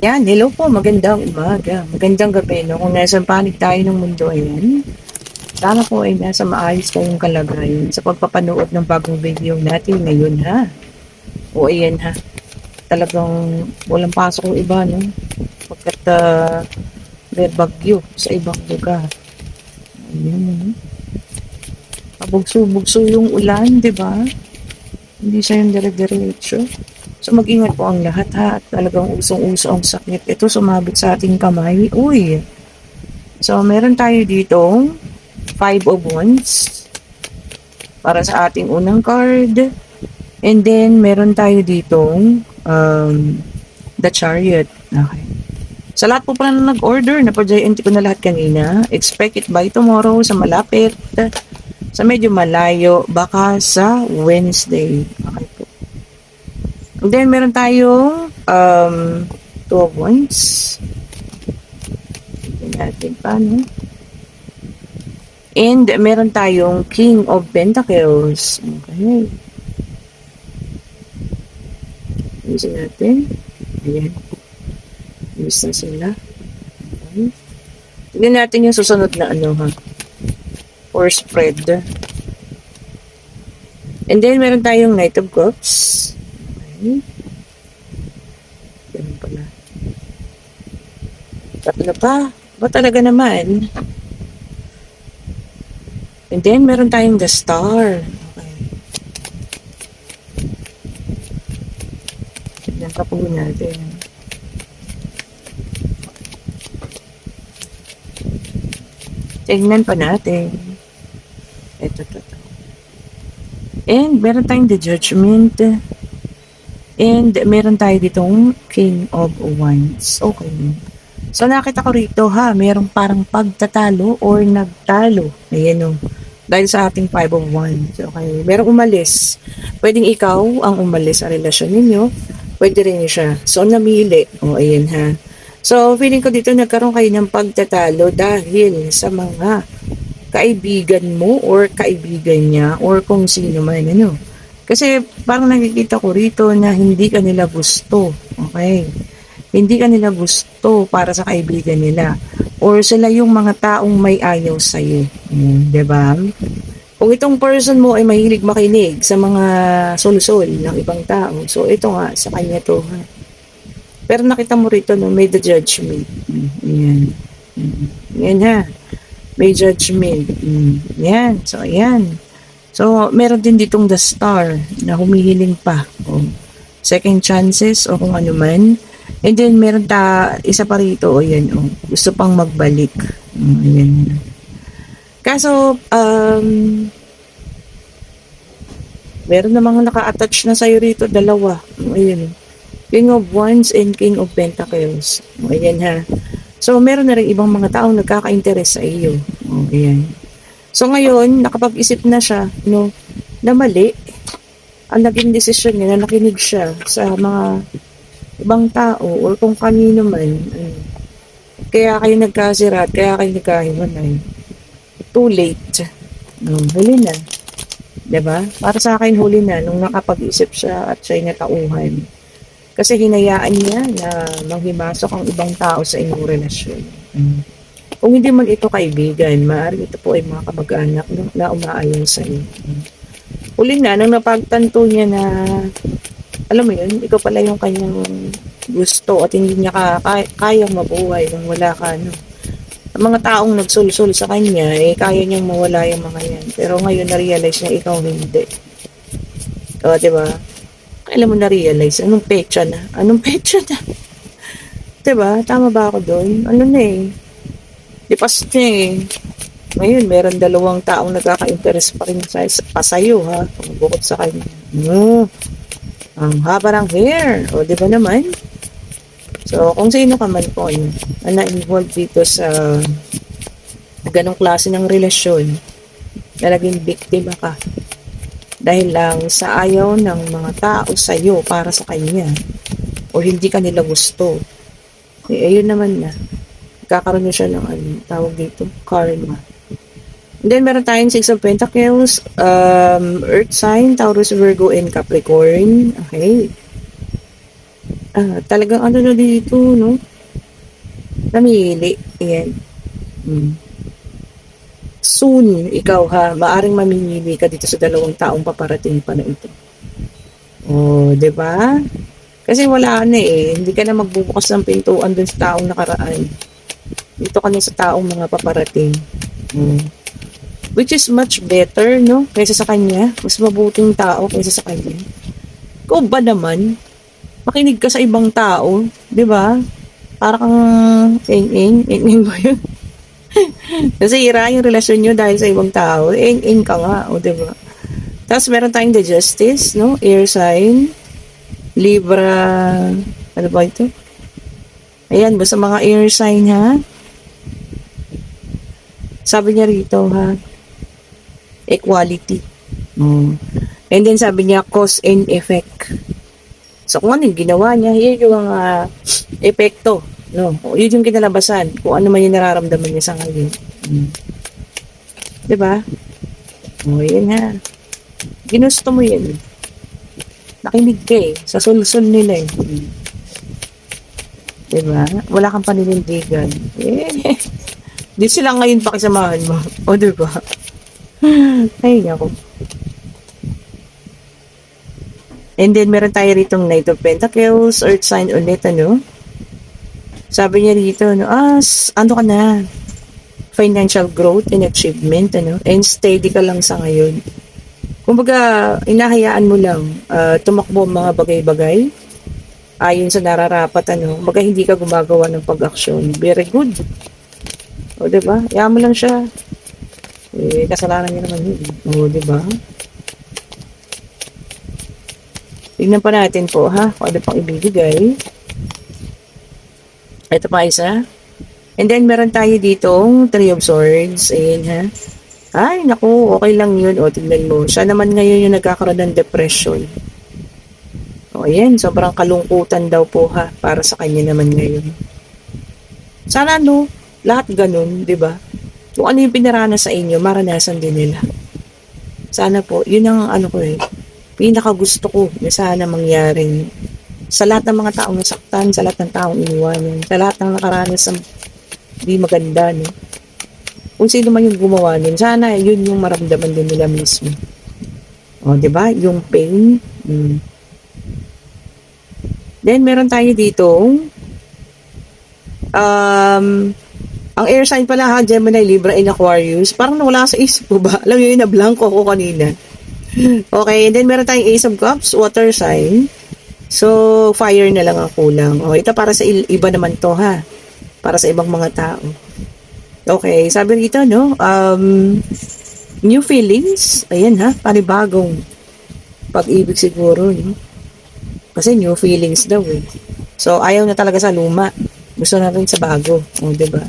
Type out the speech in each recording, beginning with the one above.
Yan, hello po, magandang umaga, magandang gabi, no? Kung nasa panig tayo ng mundo, ayan. Sana po ay nasa maayos kayong kalagayan sa pagpapanood ng bagong video natin ngayon, ha? O, ayan, ha? Talagang walang pasok yung iba, no? Pagkat may bagyo sa ibang lugar. Ayan, no? Pabugso-bugso yung ulan, di ba? Hindi siya yung dire-diretso. So mag-ingat po ang lahat, ha? At talagang usong-uso ang sakit. Ito sumabit sa ating kamay. Uy! So meron tayo dito Five of Wands para sa ating unang card. And then meron tayo dito the Chariot. Okay. Sa lahat po pala na nag-order, na-project ko na lahat kanina. Expect it by tomorrow sa malapit, sa medyo malayo, baka sa Wednesday. Okay po. And then meron tayong Two of Wands. Tignan natin pa, no? And meron tayong King of Pentacles. Okay. Ayusin natin. Ayan. Ayos na sila. Okay. Tignan natin yung susunod na ano, ha? Or spread. And then meron tayong Knight of Cups. Okay. Ganun pala. Tatlo pa. Ba talaga naman? And then meron tayong the Star. Okay. Tignan pa po natin. Tignan pa natin. Ito. And meron tayong the Judgment. And meron tayo ditong King of Wands. Okay. So nakita ko rito, ha, merong parang pagtatalo or nagtalo. Ayan o. Dahil sa ating Five of Wands. Okay. Merong umalis. Pwedeng ikaw ang umalis sa relasyon ninyo. Pwede rin siya. So namili. O, ayan, ha. So feeling ko dito nagkaroon kayo ng pagtatalo dahil sa mga kaibigan mo or kaibigan niya or kung sino man, ano. Kasi parang nakikita ko rito na hindi ka nila gusto. Okay. Hindi ka nila gusto para sa kaibigan nila. Or sila yung mga taong may ayaw sa'yo. Diba? Kung itong person mo ay mahilig makinig sa mga solusol ng ibang tao, so ito nga, sa kanya to. Pero nakita mo rito, no, may the Judgment. Yan. Yan, ha. May Judgment. Yan. So, ayan. So, meron din ditong the Star na humihiling pa. O, second chances o kung ano man. And then, meron isa pa rito. O, yan. O, gusto pang magbalik. Ayan. Kaso, meron na mga naka-attach na sa'yo rito. Dalawa. Ayan. King of Wands and King of Pentacles. O, ayan, ha. So, meron na rin ibang mga taong nagkaka-interest sa iyo. O, ayan. So ngayon, nakapag-isip na siya, no, na mali ang naging desisyon niya, na nakinig siya sa mga ibang tao or kung kanino man. Kaya kayo nagkasirat, kaya kayo nagkahiwalay. Too late. No, huli na. Diba? Para sa akin, huli na nung nakapag-isip siya at siya'y natauhan. Kasi hinayaan niya na manghimasok ang ibang tao sa inyong relasyon. Kung hindi man ito kaibigan, maaaring ito po ay mga kamag-anak na umaayon sa iyo. Huli na, nang napagtanto niya na, alam mo yun, ikaw pala yung kanyang gusto at hindi niya kayang mabuhay nang wala ka, no? Ang mga taong nagsulsul sa kanya, kaya niyang mawala yung mga yan. Pero ngayon, na-realize niya, ikaw hindi. O, diba? Kailan mo na-realize? Anong petsa na? Anong petsa na? Diba? Tama ba ako doon? Ano na Lipas niya Ngayon, meron dalawang taong nagkaka-interest pa rin sa'yo, ha? Bukod sa kanya. Ang haba ng hair. O, di ba naman? So, kung sino ka man po, na involved dito sa ganong klase ng relasyon, na naging biktima ka. Dahil lang sa ayaw ng mga tao sa'yo para sa kanya. O hindi ka nila gusto. Ayun naman na. Kakaroon na siya ng tawag dito, karma. And then, meron tayong Six of Pentacles, Earth sign, Taurus, Virgo, and Capricorn. Okay. Talagang ano na dito, no? Namili. Ayan. Hmm. Soon, ikaw ha, maaring mamimili ka dito sa dalawang taong paparating pa na ito. Oh, 'di ba? Kasi wala na eh. Hindi ka na magbubukas ng pintuan dun sa taong nakaraan. Dito ka na sa taong mga paparating. Hmm. Which is much better, no? Kaysa sa kanya. Mas mabuting tao kaysa sa kanya. Ikaw ba naman? Makinig ka sa ibang tao, 'di ba? Para kang eng-eng ba yun? Nasira yung relasyon nyo dahil sa ibang tao. Eng-eng ka nga, o 'di ba? Tapos meron tayong the justice, no? Air sign, Libra, ano ba ito? Ayan, basta mga air sign ha. Sabi niya rito ha, equality. And then sabi niya, cause and effect. So kung ano yung ginawa niya, yun yung epekto. No? Yun yung kinalabasan. Kung ano man yung nararamdaman niya sa ngayon. Diba? O, yun ha. Ginusto mo yan. Nakinig ka eh. Sa sulsul nila eh. Diba? Wala kang paninindigan. Eh, di sila ngayon pakisamahan mo. O diba? Ay, ako. And then, meron tayo ritong Knight of Pentacles, Earth sign ulit, ano? Sabi niya rito, ano, ano ka na? Financial growth and achievement, ano? And steady ka lang sa ngayon. Kumbaga, inahayaan mo lang, tumakbo ang mga bagay-bagay, ayon sa nararapat, ano? Kumbaga, hindi ka gumagawa ng pag-aksyon. Very good. O, diba? Hayaan mo lang siya. Eh, kasalanan niya naman yun. O, diba? Tignan pa natin po ha, kung ano pang ibibigay. Ito pa isa. And then meron tayo ditong Three of Swords. Ayan ha. Ay, naku, okay lang yun. O, tignan mo. Siya naman ngayon yung nagkakaroon ng depression. O, ayan. Sobrang kalungkutan daw po ha, para sa kanya naman ngayon. Sana no, lahat ganun, di ba? Kung ano yung pinaranas sa inyo, maranasan din nila. Sana po, yun ang ano ko eh. Pinaka gusto ko na sana mangyaring sa lahat ng mga taong nasaktan, sa lahat ng taong iniwanan, sa lahat ng nakaranas ng di maganda, no? Kung sino man yung gumawa nun, sana yun yung maramdaman din nila mismo. O, diba? Yung pain. Then, meron tayo dito, ang air sign pala ha, Gemini, Libra, and Aquarius. Parang nawala sa isip ko ba? Alam nyo yun, na-blanco ko kanina. Okay, and then meron tayong Ace of Cups, water sign. So, fire na lang ang kulang. O, ito para sa iba naman to ha. Para sa ibang mga tao. Okay, sabi rito, no? New feelings. Ayan ha, panibagong pag-ibig siguro, no? Kasi new feelings daw eh. So, ayaw na talaga sa luma. Gusto natin sa bago. O, diba?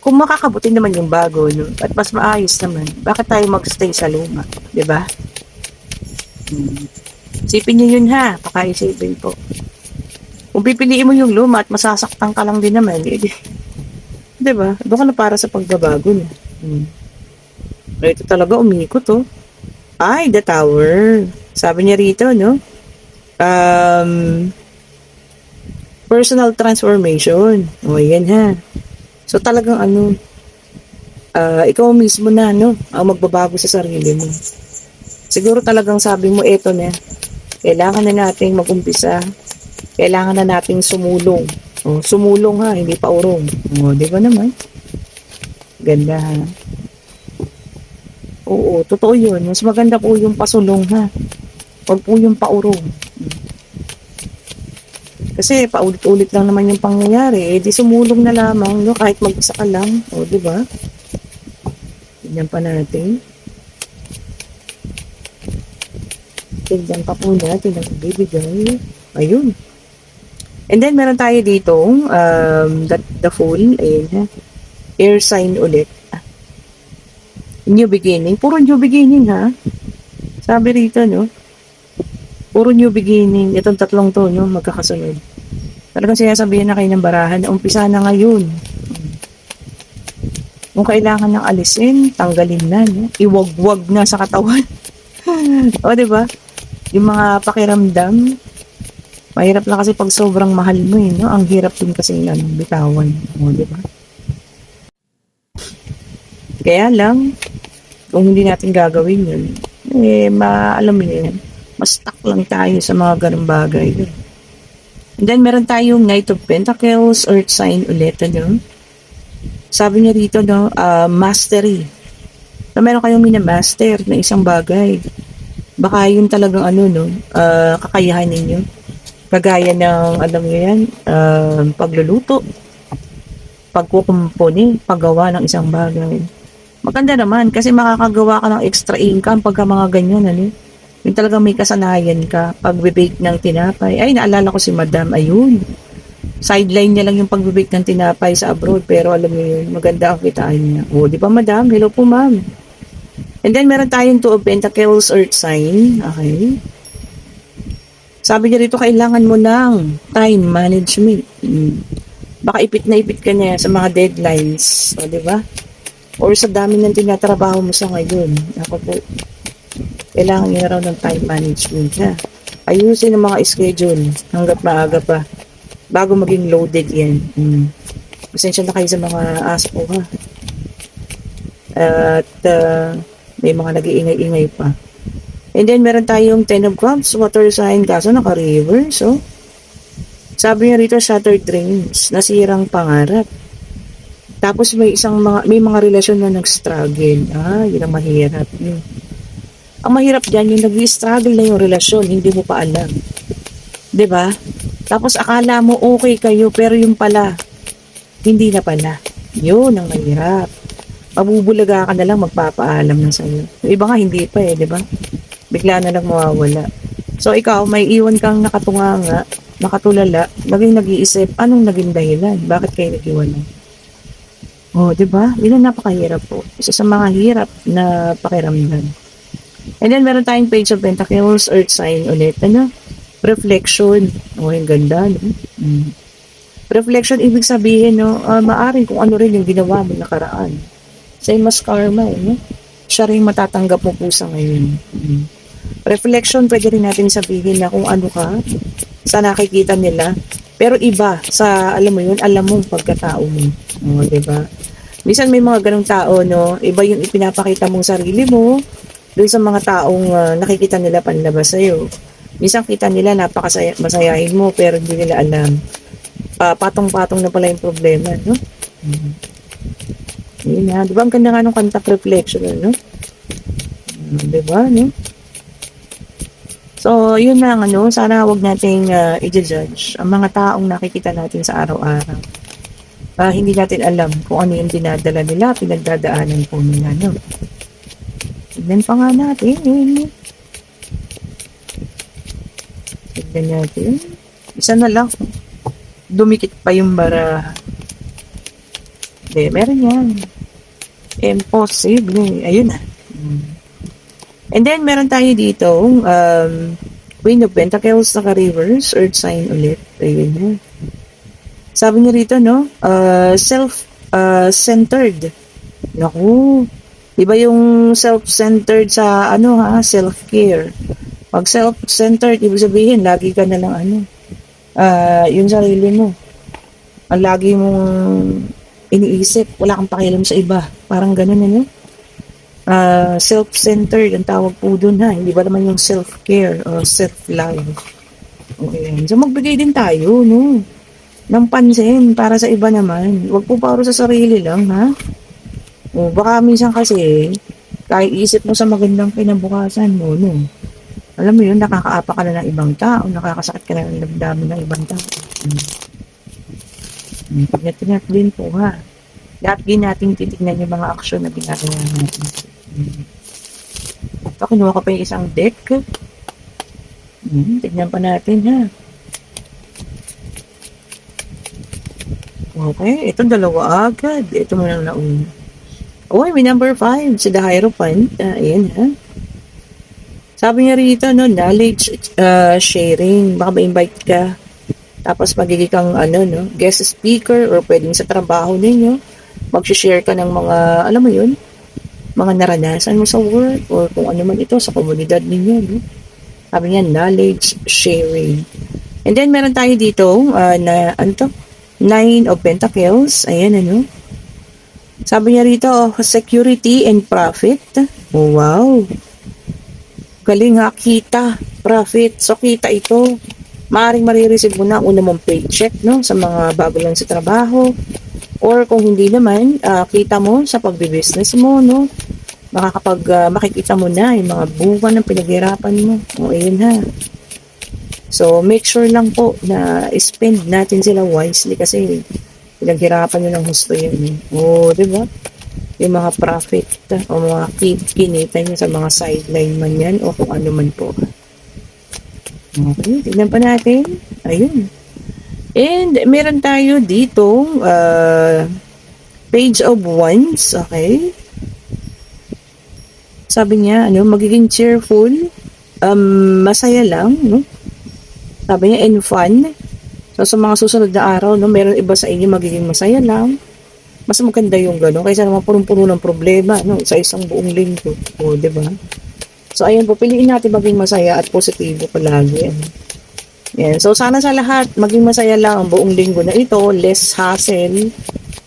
Kung makakabuti naman yung bago, no? At mas maayos naman, bakit tayo magstay sa luma? Diba? Isipin nyo yun ha, pakaisipin po. Kung pipiliin mo yung luma at masasaktan ka lang din naman, diba? Doon ka na para sa pagbabago na. Ito talaga umikot oh. Ay, the tower. Sabi niya rito, no? Personal transformation. O, yan ha. So talagang ano, ikaw mismo na, no, ang magbabago sa sarili mo. Siguro talagang sabi mo, eto na, kailangan na nating mag-umpisa, kailangan na nating sumulong. O, sumulong ha, hindi pa urong. O, di ba naman? Ganda ha. Oo, totoo yun. Mas maganda po yung pasulong ha. Huwag po yung paurong. Kasi paulit-ulit lang naman yung pangyayari. Eh, di sumulong na lamang, no? Kahit mag-isa ka lang. O, di ba? Tignan pa natin. Tignan pa po natin ang bibigay. Ayun. And then, meron tayo dito, the Fool. Ayun, ha? Air sign ulit. New beginning. Puro new beginning, ha? Sabi rito, no? Puro new beginning. Itong tatlong to, no? Magkakasunod. Talagang sinasabihin na kayo ng barahan na umpisa na ngayon. Kung kailangan ng alisin, tanggalin na, no? Iwag-wag na sa katawan. O, diba? Yung mga pakiramdam, Mahirap na kasi pag sobrang mahal mo eh, no? Ang hirap din kasi bitawan mo, di ba? Kaya lang, kung hindi natin gagawin yun, alam mo yun, mas stuck lang tayo sa mga ganung bagay. And then, meron tayong Knight of Pentacles, Earth sign ulit, ano? Sabi niya rito, no, mastery. So, meron kayong minamaster na isang bagay. Baka yun talagang kakayahan ninyo. Kagaya ng, alam niyo yan, pagluluto, pagkukumpuni, paggawa ng isang bagay. Maganda naman kasi makakagawa ka ng extra income pagka mga ganyan, ano? Yung talagang may kasanayan ka, pag-bake ng tinapay. Ay, naalala ko si Madam, ayun. Sideline niya lang yung pag-bake ng tinapay sa abroad, pero alam niyo yun, maganda ang kitaan niya. O, di ba Madam? Hello po, Ma'am. And then, meron tayong Two of Pentacles, Earth sign. Okay. Sabi niya rito, kailangan mo ng time management. Baka ipit na ipit ka niya sa mga deadlines. O, di ba? Or sa dami ng tinatrabaho mo sa ngayon. Ako po, kailangan niya raw ng time management. Ha? Ayusin ang mga schedule hanggat maaga pa. Bago maging loaded yan. Pasensya na kayo sa mga aspo, ha? At may mga nag-iingay-ingay pa. And then, meron tayong Ten of Cups, water sign, kaso naka-river. So, sabi niya rito, shattered dreams, nasirang pangarap. Tapos, may mga relasyon na nag-struggle. Yun ang mahirap. Ang mahirap dyan, yung nag-struggle na yung relasyon, hindi mo pa alam. 'Di ba? Tapos, akala mo okay kayo, pero yung pala, hindi na pala. Yun ang mahirap. Mabubulaga ka na lang, magpapaalam na sa'yo. Yung iba nga, hindi pa di ba? Bigla na lang mawawala. So, ikaw, may iwan kang nakatunganga, nakatulala, maging nag-iisip, anong naging dahilan? Bakit kayo nag-iwanan? Di ba? Yun ang napakahirap po. Isa sa mga hirap na pakiramdam. And then, meron tayong Page of Pentacles, Earth sign ulit. Reflection. Yung ganda, no? Reflection, ibig sabihin, maaring kung ano rin yung ginawa mo nakaraan. Same as karma, no? Siya rin matatanggap mo po sa ngayon. Reflection, pwede rin natin sabihin na kung ano ka sa nakikita nila. Pero iba sa, alam mo yun, alam mo pagkatao mo. Diba? Minsan may mga ganong tao, no? Iba yung ipinapakita mong sarili mo doon sa mga taong nakikita nila panlabas sa'yo. Minsan kita nila masayahin mo pero hindi nila alam. Patong-patong na pala yung problema, no? Yun na. Diba ang ganda nga ng kanta reflection, no? Diba, no? So, yun lang, sana wag nating i-judge ang mga taong nakikita natin sa araw-araw. Hindi natin alam kung ano yung dinadala nila, pinagdadaanan po nila, no? Tignan pa nga natin. Tignan natin. Isa na lang. Dumikit pa yung bara. Meron yan. Impossible. Ayun na. And then, meron tayo dito, Queen of Pentacles, naka-reverse, Earth sign ulit. Ayun na. Sabi niya rito, no? Self-centered. Naku. Iba yung self-centered sa, self-care. Pag self-centered, ibig sabihin, lagi ka na lang, yung sarili mo. Ang lagi mong iniisip, wala kang pakialam sa iba. Parang ganun, self-centered ang tawag po dun, ha. Hindi ba naman yung self-care o self-love. Okay. So, magbigay din tayo, no? Ng pansin para sa iba naman. Huwag po paro sa sarili lang, ha? Baka minsan kasi, kahit isip mo sa magandang kinabukasan mo, no? Alam mo yun, nakakaapa ka na ng ibang tao, nakakasakit ka na ng damdamin ng ibang tao. Tingnan din po, ha? Lahat din natin titignan yung mga aksyon na ginagawa natin. Ito, kinuha ko pa yung isang deck. Tignan pa natin, ha? Okay, itong dalawa agad. Ito mo lang nauna. May number 5, si The Hierophant. Ayan, ha? Sabi niya rito, knowledge sharing. Baka ma-invite ka. Tapos magiging kang, guest speaker or pwedeng sa trabaho ninyo. Mag-share ka ng mga, alam mo yun, mga naranasan mo sa work or kung ano man ito sa komunidad ninyo. No? Sabi niya, knowledge sharing. And then, meron tayo dito, na, ano to? Nine of Pentacles. Ayan, ano? Sabi niya rito, security and profit. Oh, wow. Galing ha, kita, profit. So, kita ito. Maaring marireceive mo na ang una mong paycheck, no? Sa mga bago lang sa trabaho. Or kung hindi naman, kita mo sa pagbibusiness mo, no? Makikita mo na yung mga bunga ng pinaghirapan mo. O, ayun ha. So, make sure lang po na spend natin sila wisely kasi pinaghirapan nyo ng husto yun. O, di ba? Yung mga profit o mga kinita nyo sa mga sideline man yan o kung ano man po. Okay, tignan pa natin. Ayun. And meron tayo dito Page of Wands. Okay. Sabi niya, magiging cheerful, masaya lang, no? Sabi niya, and fun. So, sa mga susunod na araw, no, meron iba sa inyo magiging masaya lang. Mas maganda yung gano'n. Kaysa naman punong-puno ng problema, no, sa isang buong linggo. O, diba? So, ayan po, piliin natin maging masaya at positibo palagi. Yan. So, sana sa lahat, maging masaya lang ang buong linggo na ito. Less hassle,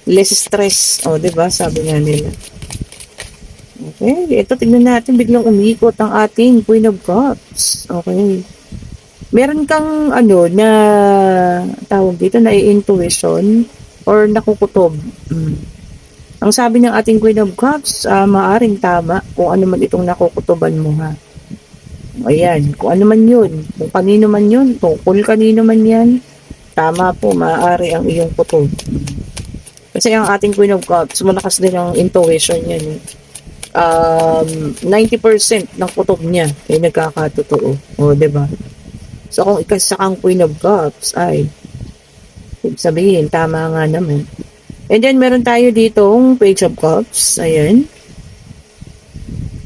less stress. O, diba? Sabi nga nila. Okay, ito tignan natin, biglang umikot ang ating Queen of Cups. Okay. Meron kang na tawag dito na intuition or nakukutob. Ang sabi ng ating Queen of Cups, maaring tama kung ano man itong nakukutoban mo ha. Ayan, kung ano man yun, kung kanino man yun, tungkol kanino man yan, tama po, maaari ang iyong kutob. Kasi ang ating Queen of Cups, malakas din ang intuition yan. 90% ng kutob niya ay nagkakatotoo. O, diba? So, kung ikasa kang Queen of Cups, ay, sabihin, tama nga naman. And then, meron tayo ditong Page of Cups. Ayan.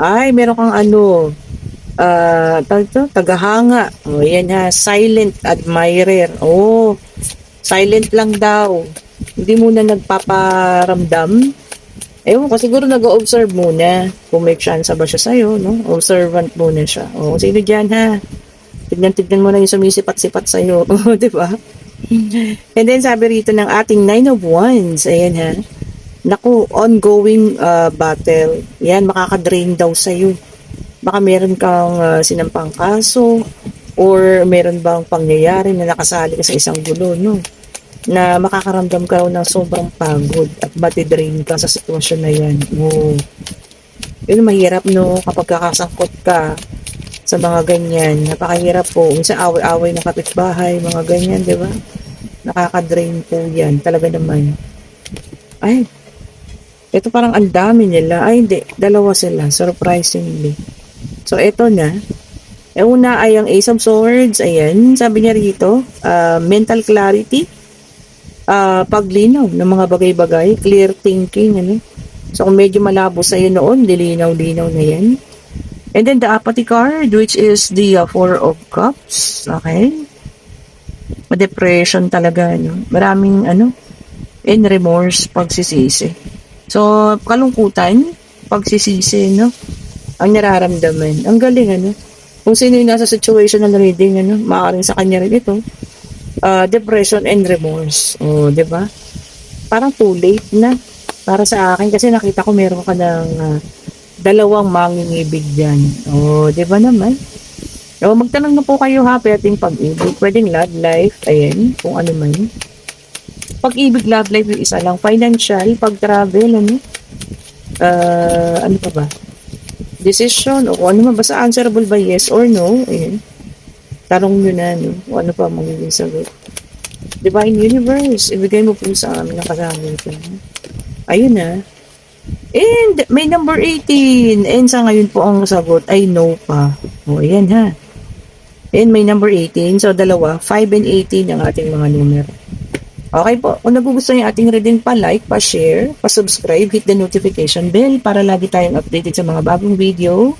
Ay, meron kang tagahanga. O, ayan ha. Silent admirer. Oh, silent lang daw. Hindi muna nagpaparamdam. Ewan ko, siguro nag-observe muna kung may chance ba siya sa'yo, no? Observant muna siya. O, sino dyan, ha? Tignan-tignan mo na yung sumisipat-sipat sa'yo. O, diba? And then, sabi rito ng ating Nine of Wands, ayan, ha? Naku, ongoing battle. Yan, makakadrain daw sa'yo. Baka meron kang sinampang kaso or meron bang pangyayari na nakasali ka sa isang gulo, no? Na makakaramdam ka ng sobrang pagod at matidrain ka sa sitwasyon na yan. Oh. Yun, mahirap, no? Kapag kakasangkot ka sa mga ganyan, napakahirap po. Minsan away-away ng kapitbahay, mga ganyan, di ba? Nakakadrain po yan. Talaga naman. Ay, ito parang ang dami nila. Ay, hindi. Dalawa sila. Surprisingly. So, ito na. Una ay ang Ace of Swords. Ayan. Sabi niya rito, mental clarity. Paglinaw ng mga bagay-bagay, clear thinking, So, kung medyo malabo sa'yo noon, dilinaw-linaw na yan. And then, the apathy card, which is the Four of Cups. Okay? Depression talaga, Maraming, in remorse, pagsisisi. So, kalungkutan, pagsisisi, ang nararamdaman. Ang galing, Kung sino yung nasa situational reading, maaaring sa kanya rin ito. Depression and remorse. O, diba? Parang too late na para sa akin kasi nakita ko meron ka ng dalawang mangingibig dyan. O, diba naman? O, magtanong na po kayo ha, pwedeng pag-ibig, pwedeng love life, ayan, kung ano man. Pag-ibig, love life, yung isa lang. Financial, pag-travel, ano pa ba? Decision, o ano man, basta answerable by yes or no, ayan. Tanong nyo na, kung ano pa magiging sagot. Divine Universe, ibigay mo po sa amin ang kasama ito. Ayun na. And may number 18. And sa ngayon po ang sagot ay no pa. O, ayan ha. And may number 18. So, dalawa. 5 and 18 ang ating mga numero. Okay po. Kung nagugustuhan yung ating reading, pa-like, pa-share, pa-subscribe, hit the notification bell para lagi tayong updated sa mga bagong video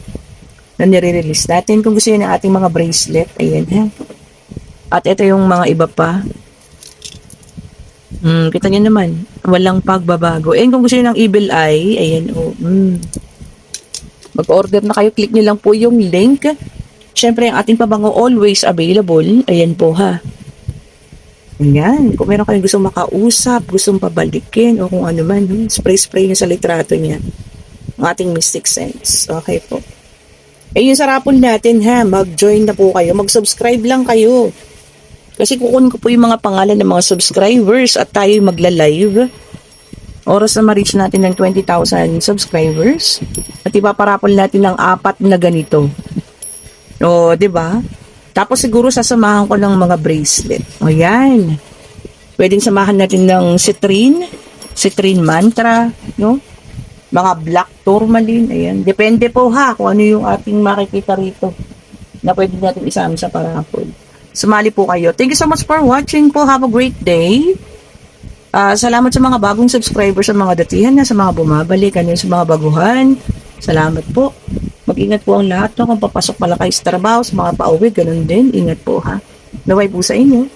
na nire-release natin. Kung gusto nyo ng ating mga bracelet, ayan ha. At ito yung mga iba pa. Kita nyo naman, walang pagbabago. And kung gusto nyo ng evil eye, ayan o. Mag-order na kayo, click nyo lang po yung link. Syempre, ang ating pabango always available. Ayan po ha. Ayan, kung meron kayong gustong makausap, gustong pabalikin, o kung ano man, spray-spray niyo sa litrato niya. Ang ating Mystic Sense. Okay po. Eh, yung sarapon natin ha, mag-join na po kayo, mag-subscribe lang kayo. Kasi kukunin ko po yung mga pangalan ng mga subscribers at tayo magla-live. Oras na ma-reach natin ng 20,000 subscribers at ipaparapol natin ng 4 na ganito. O, 'di ba? Tapos siguro sasamahan ko ng mga bracelet. O yan. Pwedeng samahan natin ng citrine mantra, no? Mga black tourmaline, ayan. Depende po ha kung ano yung ating makikita rito na pwede natin isama sa parapol. Sumali po kayo. Thank you so much for watching po. Have a great day. Salamat sa mga bagong subscribers, sa mga datihan na, sa mga bumabalik, ano sa mga baguhan. Salamat po. Mag-ingat po ang lahat, no? Kung papasok pala kayo sa trabaho, sa mga pauwi, ganun din. Ingat po ha. Naway po sa inyo.